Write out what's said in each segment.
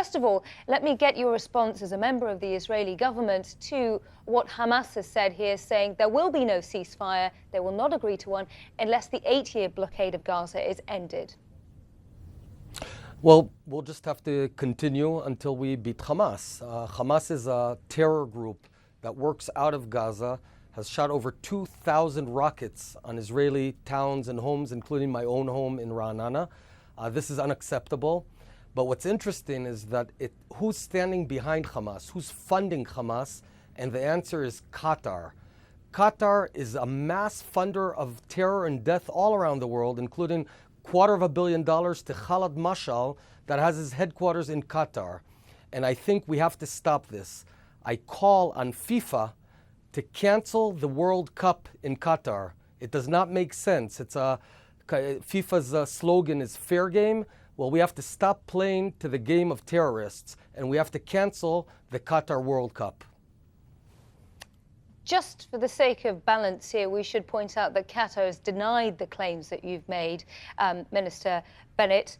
first of all, let me get your response as a member of the Israeli government to what Hamas has said here, saying there will be no ceasefire, they will not agree to one, unless the 8-year blockade of Gaza is ended. Well, we'll just have to continue until we beat Hamas. Hamas is a terror group that works out of Gaza, has shot over 2,000 rockets on Israeli towns and homes, including my own home in Ra'anana. This is unacceptable. But what's interesting is that who's standing behind Hamas? Who's funding Hamas? And the answer is Qatar. Qatar is a mass funder of terror and death all around the world, including $250 million to Khalid Mashal that has his headquarters in Qatar. And I think we have to stop this. I call on FIFA to cancel the World Cup in Qatar. It does not make sense. FIFA's slogan is fair game. Well, we have to stop playing to the game of terrorists, and we have to cancel the Qatar World Cup. Just for the sake of balance here, we should point out that Qatar has denied the claims that you've made, Minister Bennett.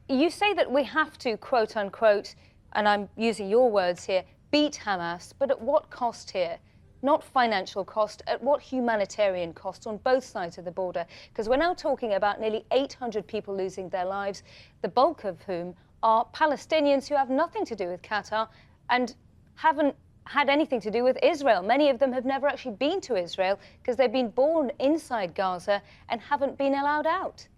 You say that we have to, quote unquote, and I'm using your words here, beat Hamas, but at what cost here? Not financial cost, at what humanitarian cost on both sides of the border? Because we're now talking about nearly 800 people losing their lives, the bulk of whom are Palestinians who have nothing to do with Qatar and haven't had anything to do with Israel. Many of them have never actually been to Israel because they've been born inside Gaza and haven't been allowed out.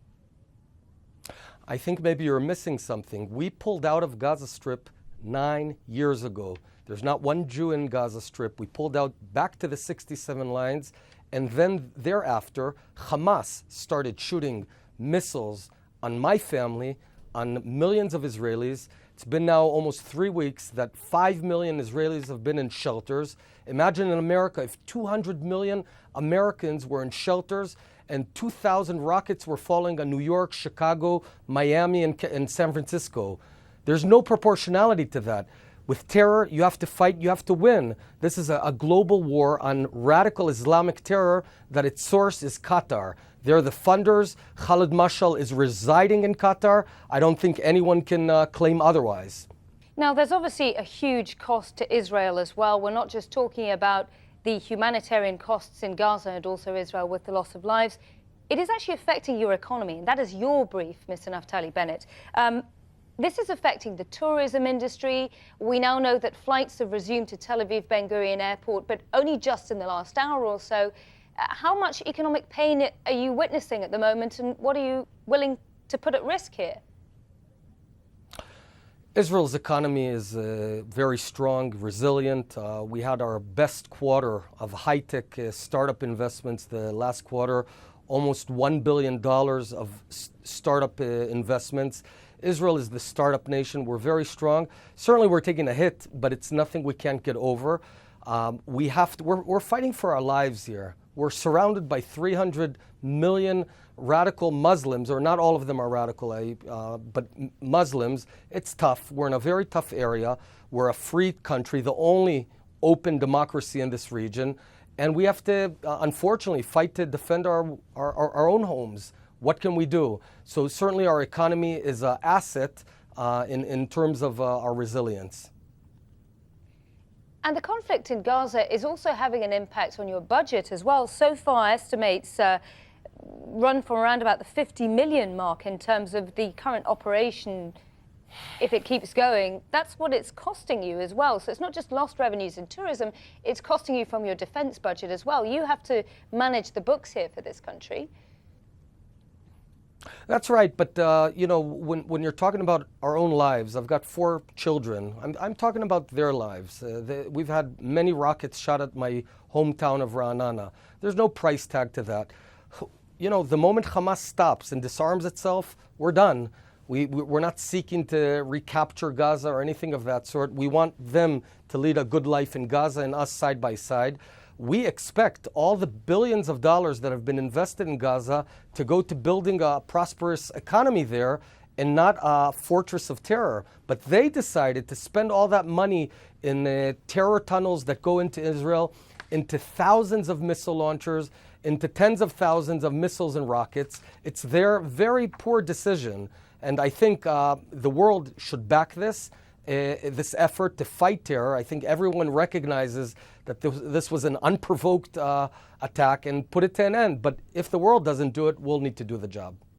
I think maybe you're missing something. We pulled out of Gaza Strip 9 years ago. There's not one Jew in Gaza Strip. We pulled out back to the 67 lines, and then thereafter, Hamas started shooting missiles on my family, on millions of Israelis. It's been now almost 3 weeks that 5 million Israelis have been in shelters. Imagine in America if 200 million Americans were in shelters and 2,000 rockets were falling on New York, Chicago, Miami, and San Francisco. There's no proportionality to that. With terror, you have to fight, you have to win. This is a global war on radical Islamic terror that its source is Qatar. They're the funders. Khalid Mashal is residing in Qatar. I don't think anyone can claim otherwise. Now, there's obviously a huge cost to Israel as well. We're not just talking about the humanitarian costs in Gaza and also Israel with the loss of lives. It is actually affecting your economy, and that is your brief, Mr. Naftali Bennett. This is affecting the tourism industry. We now know that flights have resumed to Tel Aviv Ben Gurion Airport, but only just in the last hour or so. How much economic pain are you witnessing at the moment, and what are you willing to put at risk here? Israel's economy is very strong, resilient. We had our best quarter of high-tech startup investments the last quarter, almost $1 billion of startup investments. Israel is the startup nation. We're very strong. Certainly we're taking a hit, but it's nothing we can't get over. We're fighting for our lives here. We're surrounded by 300 million radical Muslims, or not all of them are radical, but Muslims. It's tough. We're in a very tough area. We're a free country, the only open democracy in this region. And we have to, unfortunately, fight to defend our own homes. What can we do? So certainly our economy is an asset in terms of our resilience. And the conflict in Gaza is also having an impact on your budget as well. So far, estimates run from around about the 50 million mark in terms of the current operation. If it keeps going, that's what it's costing you as well. So it's not just lost revenues in tourism, it's costing you from your defense budget as well. You have to manage the books here for this country. That's right, but when you're talking about our own lives, I've got 4 children. I'm talking about their lives. We've had many rockets shot at my hometown of Ra'anana. There's no price tag to that. The moment Hamas stops and disarms itself, we're done. We're not seeking to recapture Gaza or anything of that sort. We want them to lead a good life in Gaza and us side by side. We expect all the billions of dollars that have been invested in Gaza to go to building a prosperous economy there and not a fortress of terror. But they decided to spend all that money in terror tunnels that go into Israel, into thousands of missile launchers, into tens of thousands of missiles and rockets. It's their very poor decision. And I think the world should back this. this effort to fight terror. I think everyone recognizes that this was an unprovoked attack and put it to an end. But if the world doesn't do it, we'll need to do the job.